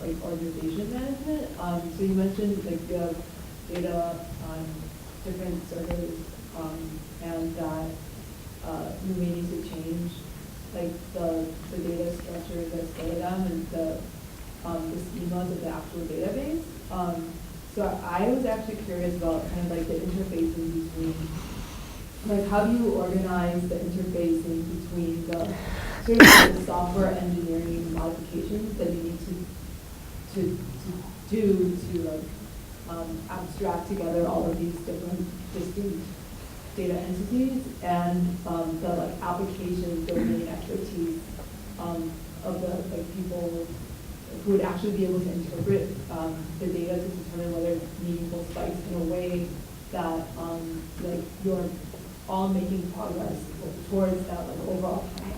like organization management. So you mentioned like you have data on different servers, and that you may need to change like the data structure that's for them and the schemas of the actual database. So I was actually curious about kind of like the interfacing between, like how do you organize the interfacing between the sort of the software engineering modifications that you need to do to like abstract together all of these different distinct data entities and the like application domain expertise of the like people who would actually be able to interpret the data to determine whether it's meaningful spikes in a way that like you're all making progress towards that like overall timeline.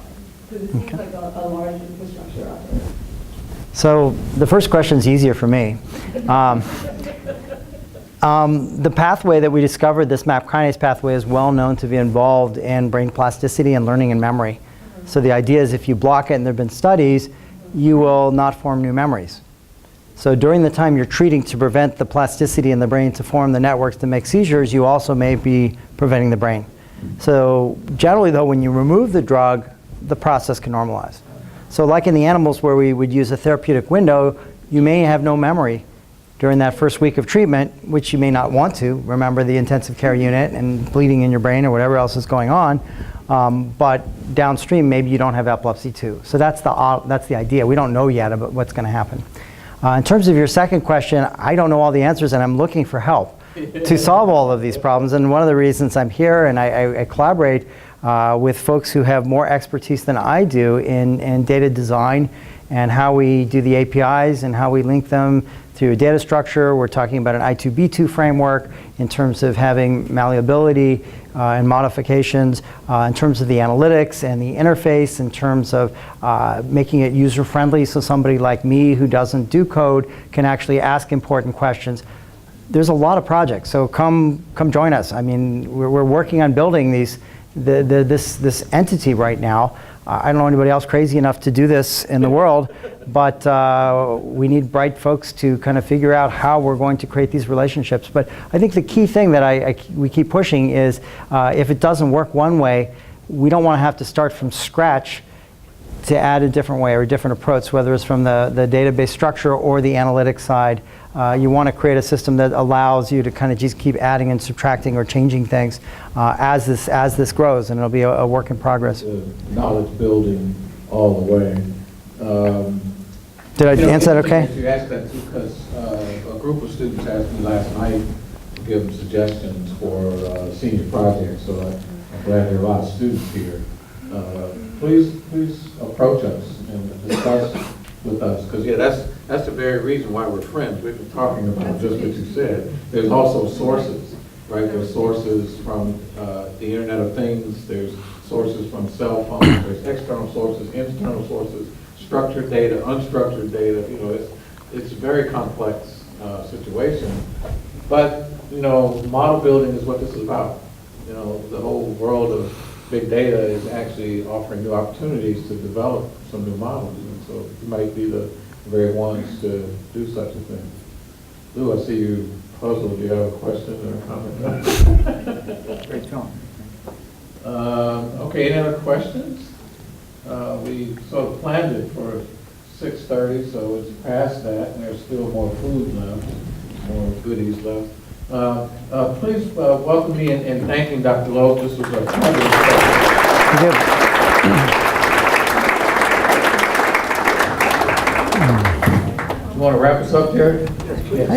Because it seems like a large infrastructure out there. So the first question is easier for me. The pathway that we discovered, this MAP kinase pathway, is well known to be involved in brain plasticity and learning and memory. So the idea is if you block it, and there have been studies, you will not form new memories. So during the time you're treating to prevent the plasticity in the brain to form the networks to make seizures, you also may be preventing the brain. So generally though, when you remove the drug, the process can normalize. So like in the animals where we would use a therapeutic window, you may have no memory during that first week of treatment, which you may not want to. Remember the intensive care unit and bleeding in your brain or whatever else is going on. But downstream, maybe you don't have epilepsy too. So that's the idea. We don't know yet about what's going to happen. In terms of your second question, I don't know all the answers, and I'm looking for help to solve all of these problems. And one of the reasons I'm here and I collaborate with folks who have more expertise than I do in data design and how we do the APIs and how we link them through a data structure. We're talking about an I2B2 framework in terms of having malleability and modifications, in terms of the analytics and the interface, in terms of making it user-friendly so somebody like me who doesn't do code can actually ask important questions. There's a lot of projects, so come join us. I mean, we're working on building this entity right now. I don't know anybody else crazy enough to do this in the world, but we need bright folks to kind of figure out how we're going to create these relationships. But I think the key thing that we keep pushing is if it doesn't work one way, we don't want to have to start from scratch to add a different way or a different approach, whether it's from the database structure or the analytics side. You want to create a system that allows you to kind of just keep adding and subtracting or changing things as this grows, and it'll be a work in progress. Knowledge building all the way. Did I answer that okay? You asked that too, because a group of students asked me last night to give them suggestions for senior projects, so I'm glad there are a lot of students here. Please approach us and discuss with us, because yeah, that's the very reason why we're friends. We've been talking about just what you said. There's also sources, right? There's sources from the Internet of Things. There's sources from cell phones. There's external sources, internal sources, structured data, unstructured data. You know, it's a very complex situation. But you know, model building is what this is about. You know, the whole world of big data is actually offering new opportunities to develop some new models, and so you might be the very ones to do such a thing. Lou, I see you puzzled. Do you have a question or a comment? Great film. Okay, any other questions? We sort of planned it for 6:30, so it's past that, and there's still more food left, more goodies left. Please welcome me in thanking Dr. Loeb. This was a fabulous session. You want to wrap us up, Jared? Yes.